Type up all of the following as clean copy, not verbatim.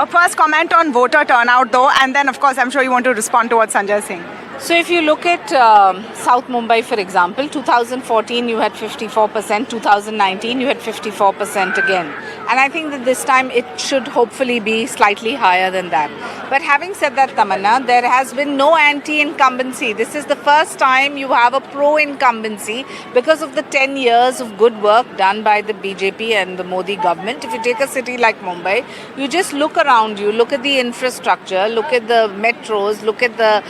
first comment on voter turnout though, and then of course I'm sure you want to respond to what Sanjay is saying. So if you look at South Mumbai, for example, 2014 you had 54%, 2019 you had 54% again. And I think that this time it should hopefully be slightly higher than that. But having said that, Tamanna, there has been no anti-incumbency. This is the first time you have a pro-incumbency because of the 10 years of good work done by the BJP and the Modi government. If you take a city like Mumbai, you just look around you, look at the infrastructure, look at the metros, look at the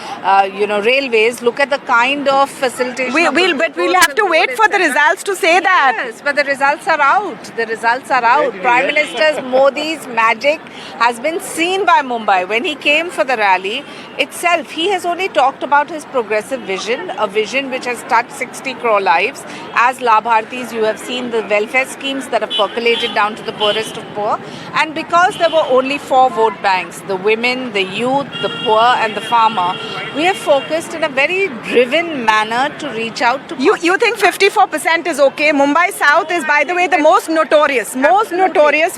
railways, look at the kind of facilitation. We'll have to wait for the results to say that. Yes, but the results are out. The results are out. Prime Minister Modi's magic has been seen by Mumbai. When he came for the rally itself, he has only talked about his progressive vision, a vision which has touched 60 crore lives. As Labhartis, you have seen the welfare schemes that have percolated down to the poorest of poor. And because there were only 4 vote banks, the women, the youth, the poor and the farmer, we have focused in a very driven manner to reach out to... You think 54% is okay? Mumbai South is, by the way, the most notorious,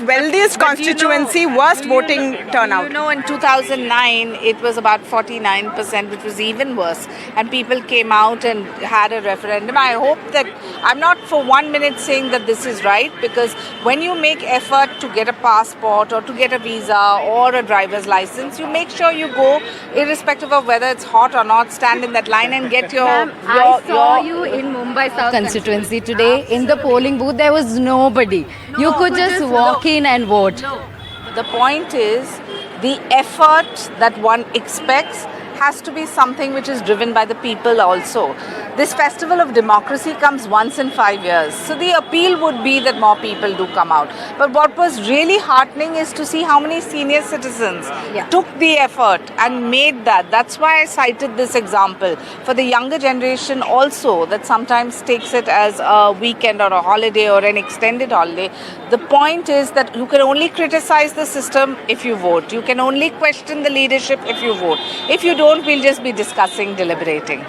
wealthiest constituency, worst voting turnout. You know, in 2009, it was about 49%, which was even worse. And people came out and had a referendum. I hope that... I'm not for 1 minute saying that this is right, because when you make effort to get a passport or to get a visa or a driver's license, you make sure you go, irrespective of whether it's hot or not, stand in that line and get your... I saw you in Mumbai South constituency today. In the polling booth, there was nobody. You could just walk in and vote. The point is, the effort that one expects has to be something which is driven by the people also. This festival of democracy comes once in 5 years. So the appeal would be that more people do come out. But what was really heartening is to see how many senior citizens took the effort and made that. That's why I cited this example. For the younger generation also, that sometimes takes it as a weekend or a holiday or an extended holiday. The point is that you can only criticize the system if you vote. You can only question the leadership if you vote. If you don't, we'll just be discussing, deliberating.